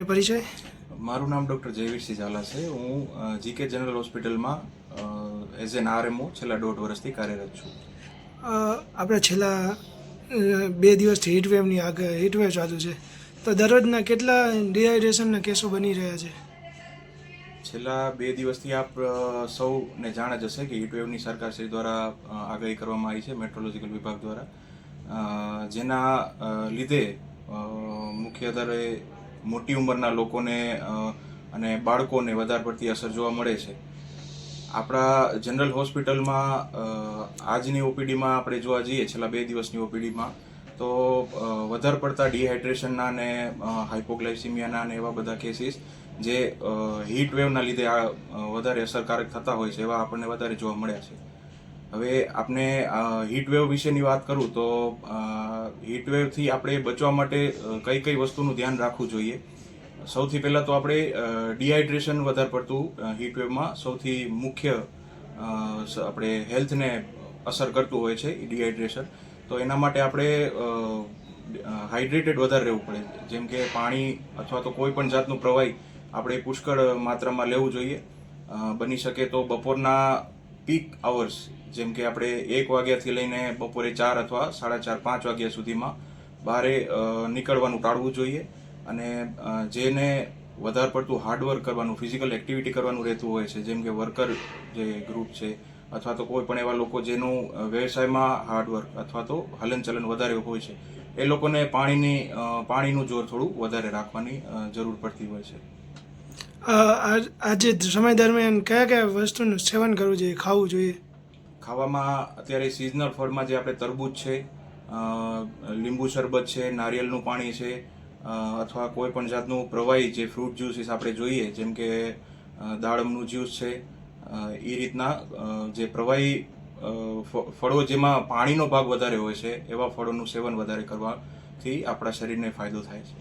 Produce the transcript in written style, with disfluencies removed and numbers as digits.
પરિચય? મારું નામ ડૉક્ટર જયવીરસિંહ ઝાલા છે. હું જીકે જનરલ હોસ્પિટલમાં એઝ એન આરએમઓ છેલ્લા 1.5 વર્ષથી કાર્યરત છું. આપણે છેલ્લા 2 દિવસથી હીટવેવ ચાલુ છે, તો દરરોજના કેટલા ડિહાઇડ્રેશનના કેસો બની રહ્યા છે? છેલ્લા 2 દિવસથી આપ સૌને જાણ જ હશે કે હીટવેવની સરકારશ્રી દ્વારા આગાહી કરવામાં આવી છે મેટ્રોલોજીકલ વિભાગ દ્વારા, જેના લીધે મુખ્યત્વે મોટી ઉંમરના લોકોને અને બાળકોને વધારે પડતી અસર જોવા મળે છે. આપણા જનરલ હોસ્પિટલમાં આજની ઓપીડીમાં આપણે જોવા જઈએ છેલ્લા 2 દિવસની ઓપીડીમાં તો વધારે પડતા ડિહાઇડ્રેશનના અને હાઇપોગ્લાયસીમિયાના અને એવા બધા કેસીસ જે હીટ વેવના લીધે વધારે અસરકારક થતા હોય છે એવા આપણને વધારે જોવા મળ્યા છે. હવે આપણે હીટ વેવ વિશેની વાત કરું તો હીટ વેવથી આપણે બચવા માટે કઈ કઈ વસ્તુનું ધ્યાન રાખવું જોઈએ. સૌથી પહેલાં તો આપણે ડિહાઇડ્રેશન વધારે પડતું હીટ વેવમાં સૌથી મુખ્ય આપણે હેલ્થને અસર કરતું હોય છે ડિહાઇડ્રેશન. તો એના માટે આપણે હાઇડ્રેટેડ વધારે રહેવું પડે, જેમ કે પાણી અથવા તો કોઈ પણ જાતનું પ્રવાહી આપણે પુષ્કળ માત્રામાં લેવું જોઈએ. બની શકે તો બપોરના પીક અવર્સ જેમ કે આપણે 1 વાગ્યાથી લઈને બપોરે 4 અથવા 4:30 5 વાગ્યા સુધીમાં બહારે નીકળવાનું ટાળવું જોઈએ. અને જેને વધારે પડતું હાર્ડવર્ક કરવાનું, ફિઝિકલ એક્ટિવિટી કરવાનું રહેતું હોય છે, જેમ કે વર્કર જે ગ્રુપ છે અથવા તો કોઈ પણ એવા લોકો જેનું વ્યવસાયમાં હાર્ડવર્ક અથવા તો હલનચલન વધારે હોય છે, એ લોકોને પાણીનું જોર થોડું વધારે રાખવાની જરૂર પડતી હોય છે. આજે સમય દરમિયાન કયા કયા વસ્તુનું સેવન કરવું જોઈએ, ખાવું જોઈએ? ખાવામાં અત્યારે સિઝનલ ફળમાં જે આપણે તરબૂચ છે, લીંબુ શરબત છે, નારિયેળનું પાણી છે, અથવા કોઈ પણ જાતનું પ્રવાહી જે ફ્રૂટ જ્યુસીસ આપણે જોઈએ જેમ કે દાડમનું જ્યુસ છે, એ રીતના જે પ્રવાહી ફળો જેમાં પાણીનો ભાગ વધારે હોય છે એવા ફળોનું સેવન વધારે કરવાથી આપણા શરીરને ફાયદો થાય છે.